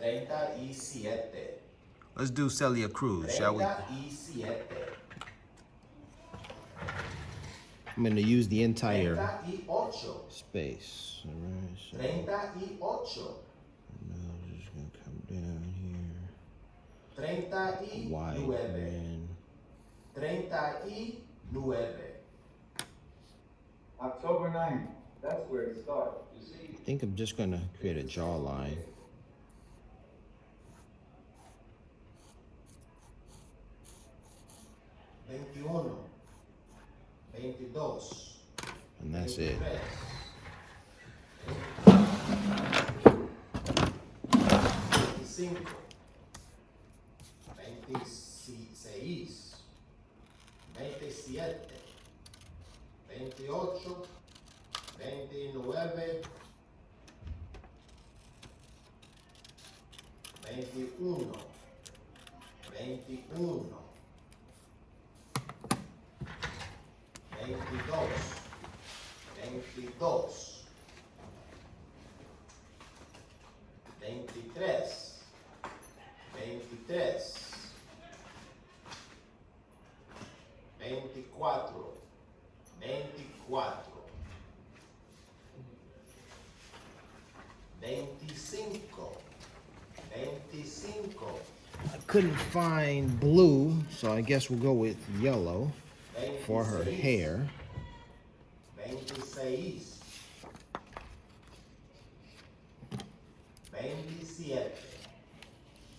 37. Let's do Celia Cruz, shall we? 37. I'm going to use the entire 38. space. All right, so 38. now I'm just going to come down here. Wide 39. grin. 39. October 9th, that's where it starts. You see, I think I'm just going to create a jawline. 21. 22. And that's it. 25. 26. 27. 28. 29. 21. 21. 22. 22. 23. 23. 24. 24. 25. 25. I couldn't find blue, so I guess we'll go with yellow for her 26. hair. 26. 27.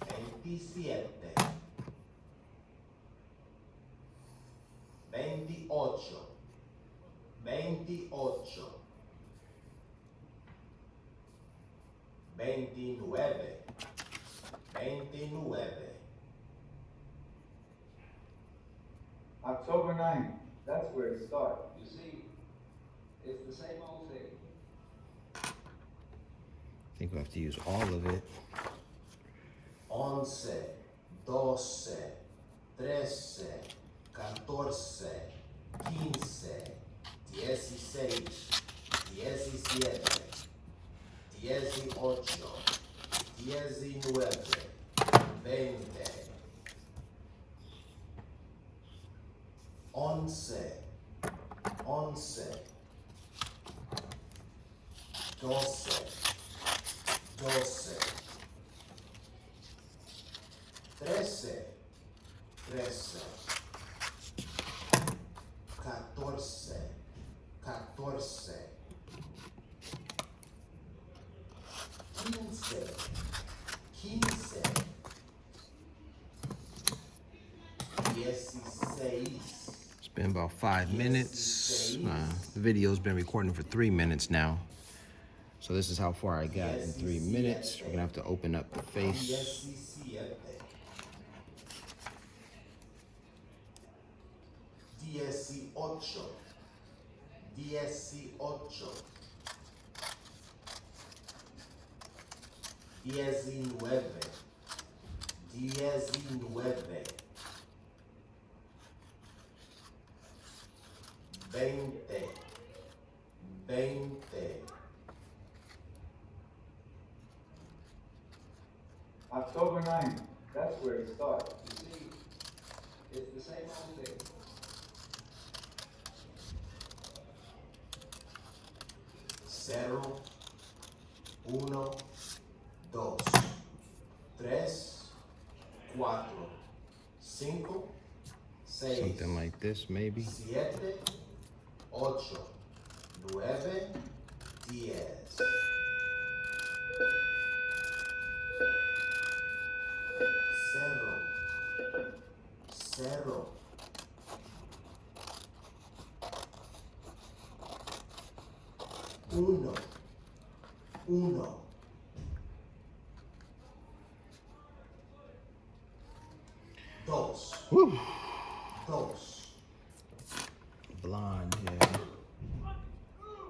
27. 28. 28. 29. 29. October 9th, that's where it starts. You see, it's the same old thing. I think we'll have to use all of it. 11, 12, 13, 14, 15, 16, 17, 18, 19, 20. 11, 11, 12, 12, 13, 13, 14, 14, 15, 15, 16. It's been about 5 minutes. The video's been recording for 3 minutes now. So this is how far I got in 3 minutes. We're gonna have to open up the face. 17. 18. 18. 19. 19. 20. 20. October 9th, that's where it starts. You see, it's the same old thing. 0, 1, 2, 3, 4, 5, 6, Something like this, maybe. 7, 8, 9, 10. 0, 1, 1. 2, Whew. 2. Blonde hair.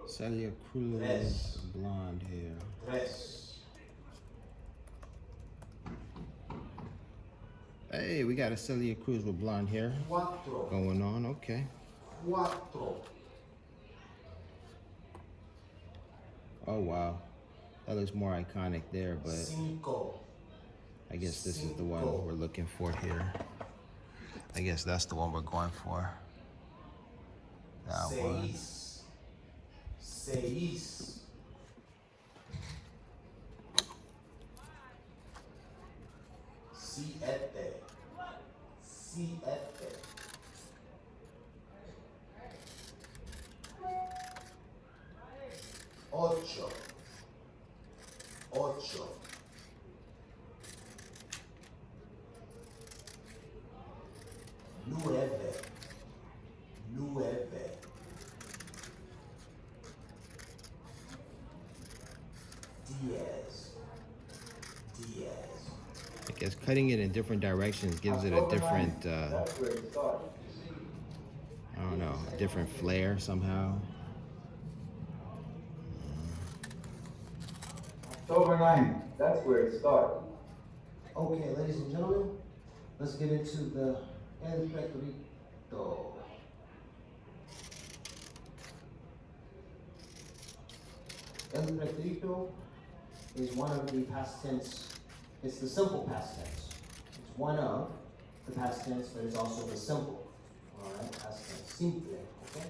Celia Cruz, Tres. blonde hair. 3, Hey, we got a Celia Cruz with blonde hair 4, going on. Okay. 4, Oh wow, that looks more iconic there, but 5, I guess this is the one we're looking for here. I guess that's the one we're going for. That one. Seis. Seis. Siete. Siete. Ocho. Ocho. Nueve. Nueve. Diez. Diez. I guess cutting it in different directions gives it a October different, 9th, that's where it started. I don't know, a different flair somehow. October 9th, that's where it started. Okay, ladies and gentlemen, let's get into the El Preterito. El Preterito is one of the past tense, it's the simple past tense. It's one of the past tense, but it's also the simple, all right, past tense, simple, okay?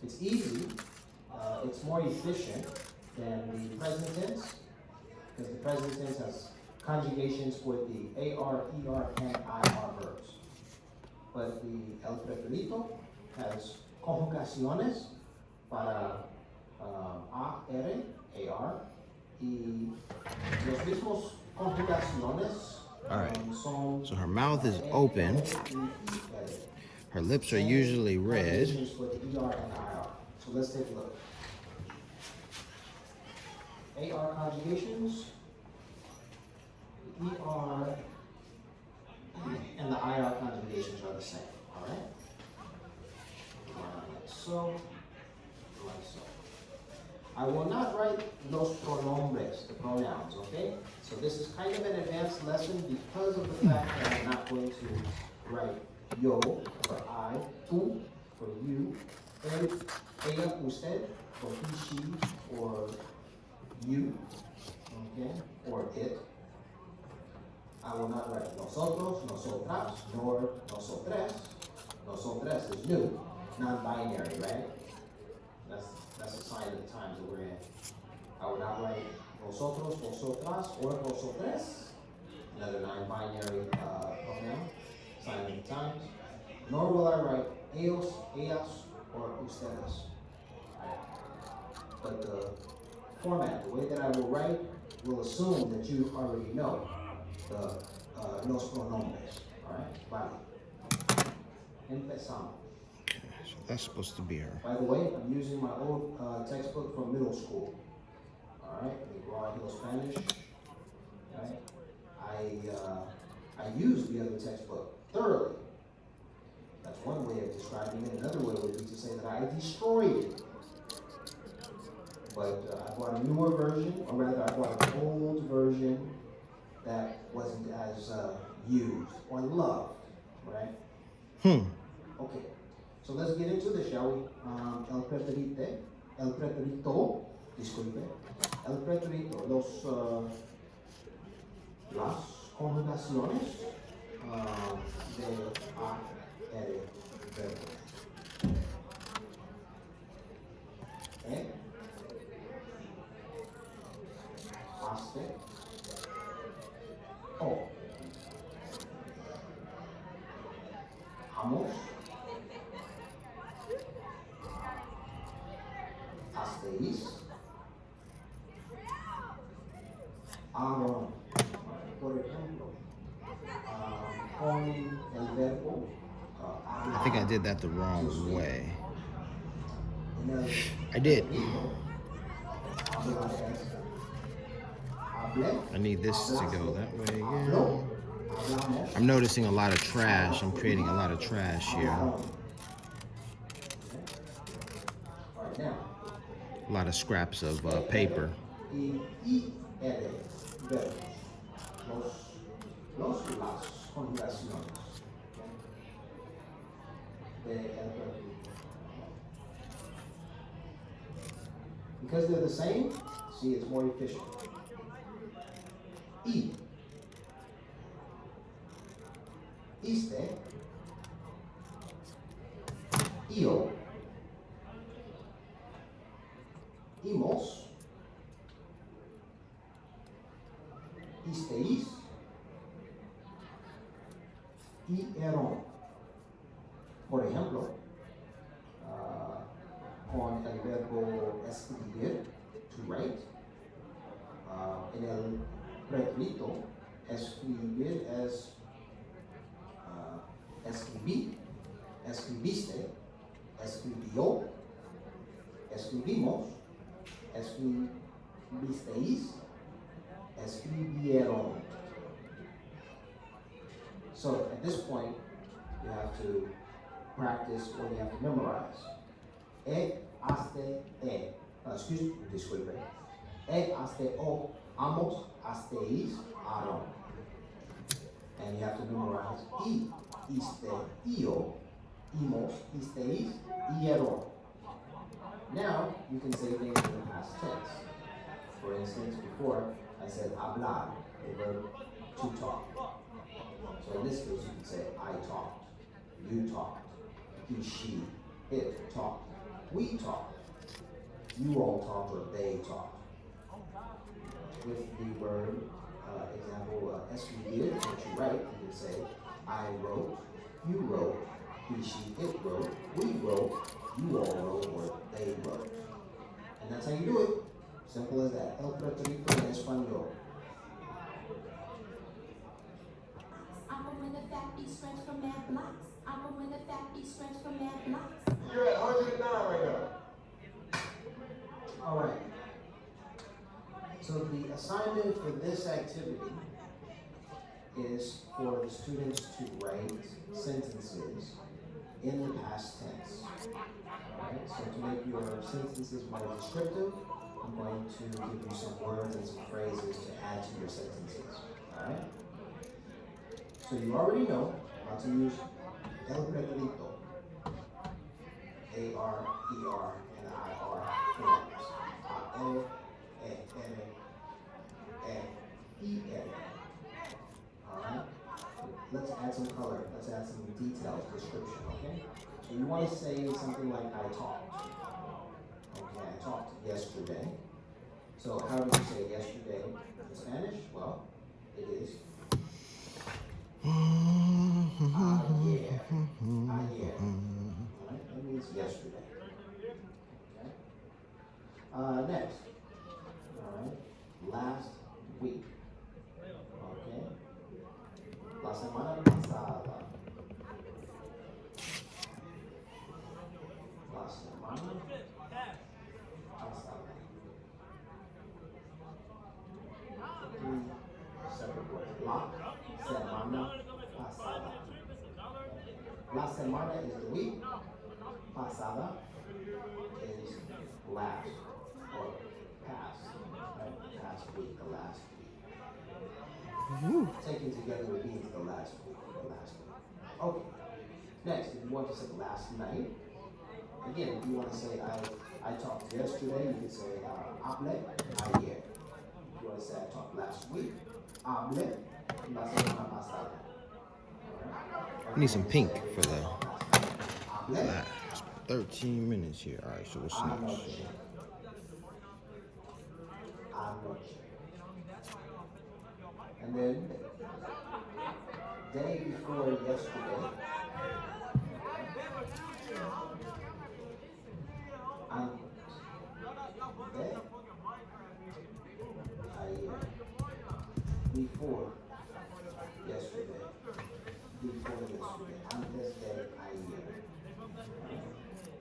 It's easy, it's more efficient than the present tense, because the present tense has conjugations for the AR, ER, and IR verbs. But the El Preterito has conjugaciones para AR, AR, y los mismos conjugaciones All right. son So her mouth is open. Her lips are usually red. conjugations for the ER and IR. So let's take a look. AR conjugations, the ER and the IR conjugations are the same, all right? Like so, like so. I will not write los pronombres, the pronouns, okay? So this is kind of an advanced lesson because of the fact that I'm not going to write yo for I, tú for you, él, ella, usted for he, she, or you, okay, or it. I will not write nosotros, nosotras, nor nosotres. Nosotres is new, non-binary, right? That's a sign of the times that we're in. I will not write nosotros, vosotras, or vosotres, another non-binary pronoun, sign of the times. Nor will I write ellos, ellas, or ustedes. Right? But the format, the way that I will write, will assume that you already know the los pronombres. All right, vale. Empezamos. So that's supposed to be her. By the way, I'm using my old textbook from middle school. All right, Lenguaje Spanish. Right? I used the other textbook thoroughly. That's one way of describing it. Another way would be to say that I destroyed it. But I bought a newer version, or rather, I bought an old version that wasn't as used or loved, right? Okay, so let's get into this, shall we? El preterito, disculpe. El preterito, las conjugaciones de a, r, verbo. Haste, o. Vamos. Hasteis. Aaron. Por ejemplo, con el verbo I think I did that the wrong way. hablar. I did. Hablar es I need this to go that way again. hablamos. I'm noticing a lot of trash. I'm creating a lot of trash here. All right, now. A lot of scraps of paper. Y verbos. Las conjugaciones de el verbo. Because they're the same, see, it's more efficient. Y. iste, io, imos, isteis, ieron. Por ejemplo, con el verbo escribir, to write, en el pretérito, escribir es escribí, escribiste, escribió, escribimos, escribisteis, escribieron. So at this point, you have to practice or you have to memorize. Disculpe. Aste, o, amos, asteis, aron. And you have to memorize iste, io, imos, isteis, ieron. Now, you can say things in the past tense. For instance, before, I said hablar, the verb to talk. So in this case, you can say I talked, you talked, he, she, it talked, we talked, you all talked, or they talked. With the verb, example, escribir, what you write, you can say I wrote, you wrote, he, she, it wrote, we wrote, you all wrote, or they wrote. And that's how you do it. Simple as that. El pretérito en español. I'm a winner, fat beat stretch from mad blocks. I'm a winner, fat beat stretch from mad blocks. You're at 109 right now. All right. So the assignment for this activity is for the students to write sentences in the past tense. All right. So to make your sentences more descriptive, I'm going to give you some words and some phrases to add to your sentences. All right. So you already know how to use el pretérito, A-R, E-R, and I-R forms. Alright? Let's add some color. Let's add some details, description, okay? So you want to say something like I talked. Okay, I talked yesterday. So how do you say yesterday in Spanish? Well, it is ayer. Ayer. Alright, that means yesterday. Okay? Next. Alright, last week. Okay? La semana pasada. La semana pasada. Three separate words. La semana pasada. La semana is the week. Pasada is last or past. Right? Past week, the last week. Taken together, it means the last week. The last week. Okay. Next, if you want to say last night, again, if you want to say I talked yesterday, you can say hablé ayer. If you want to say I talked last week, hablé la semana pasada. I need some pink for the last 13 minutes here. All right, so what's next? Anoche. And then, day before yesterday, before yesterday, antes de ayer.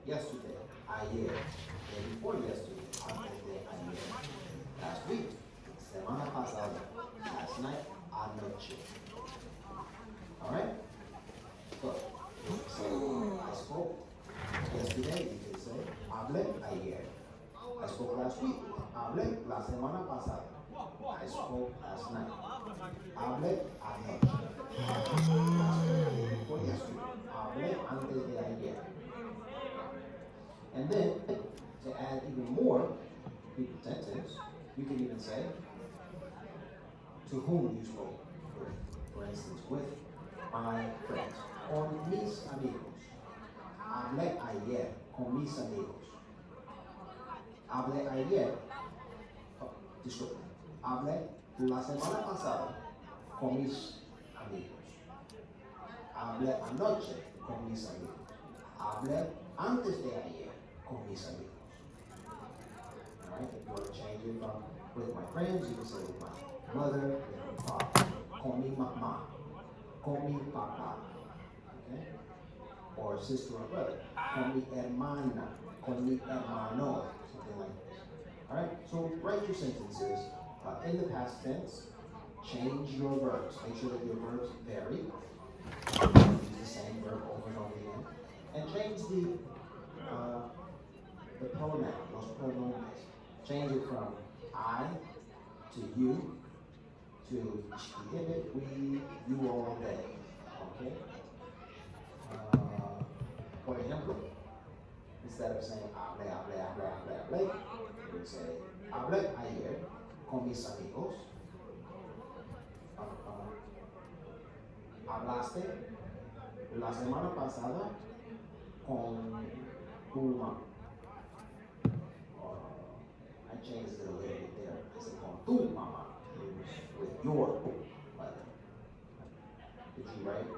Yesterday, ayer, day before yesterday, antes de ayer. Last week, semana pasada, last night, anoche. Alright? So, I spoke yesterday, you can say, hablé ayer. I spoke last week, hablé la semana pasada. I spoke last night. Hablé anoche. Before yesterday, hablé antes de ayer. And then, to add even more people tense, you can even say to whom you spoke with. For instance, with my friends. Con mis amigos. Hablé ayer con mis amigos. Hablé ayer, disculpe, hablé la semana pasada con mis amigos. Hablé anoche con mis amigos. Hablé antes de ayer con mis amigos. Alright, if you want to change it from with my friends, you can say with my mother, with my father. Con mi mamá. Con mi papá. Okay? Or sister or brother. Con mi hermana. Con mi hermano. Something like this. Alright, so write your sentences in the past tense. Change your verbs. Make sure that your verbs vary. Use the same verb over and over again. And change the pronoun, los pronombres. Change it from I to you to it, we, you, all, they. Okay? For example, instead of saying hablé, you would say hablé ayer con mis amigos. Hablaste la semana pasada con tu mamá. I changed it a little bit there. I said con tu mamá. With your mother. Did you write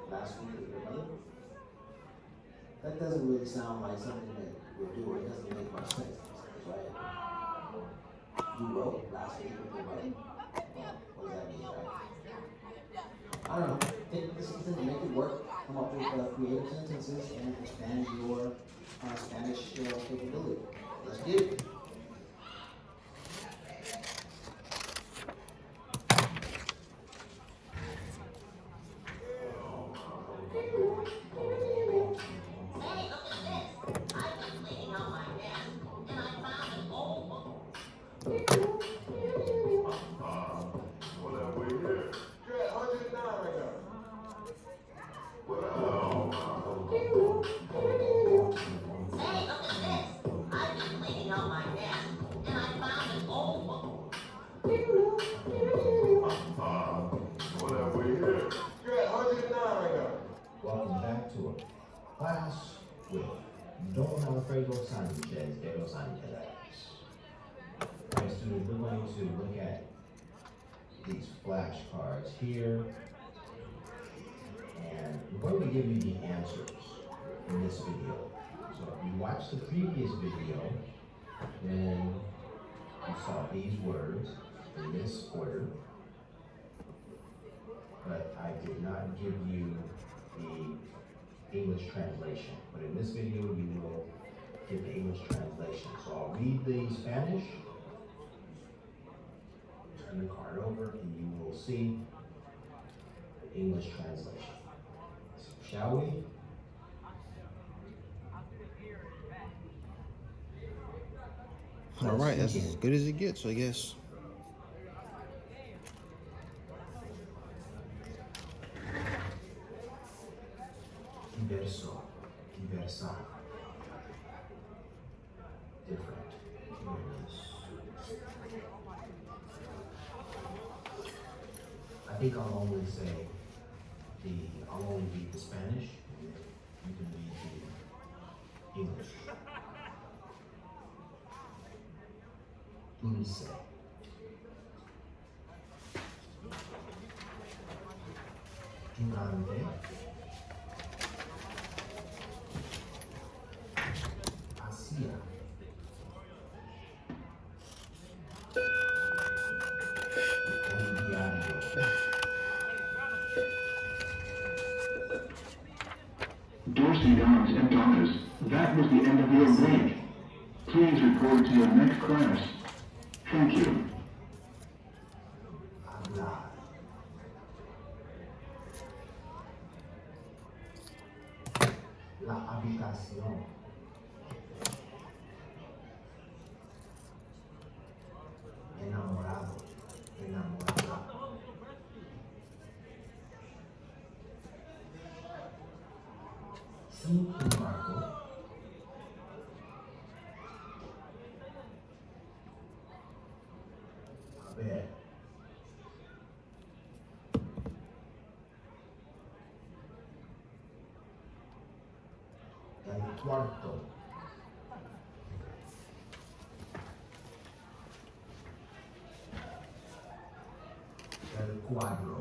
last week with your mother? That doesn't really sound like something that we're doing. It doesn't make much sense, right? You wrote last week with your mother. What does that mean, right? I don't know. Take the sentence, make it work. Come up with creative sentences and expand your Spanish capability. Let's get it. Welcome back to a class with Don Alfredo Sanchez de los Angeles. Alright, students, we're going to look at these flashcards here, and we're going to give you the answers in this video. So if you watched the previous video, then you saw these words in this order, but I did not give you the English translation. But in this video, you will get the English translation. So I'll read the Spanish, turn the card over, and you will see the English translation. So shall we? All right, that's as good as it gets, I guess. Diverso, diversar. Different. I think I'll only say I'll only read the Spanish, and you can read the English. Dulce. Durante. Hacía. El diario. Dorsey Dons and Daughters, that was the end of your break. Please report to your next class. Thank you. Hablar. La habitación. Enamorado, enamorada. Sin embargo, a ver, El cuarto. El cuadro.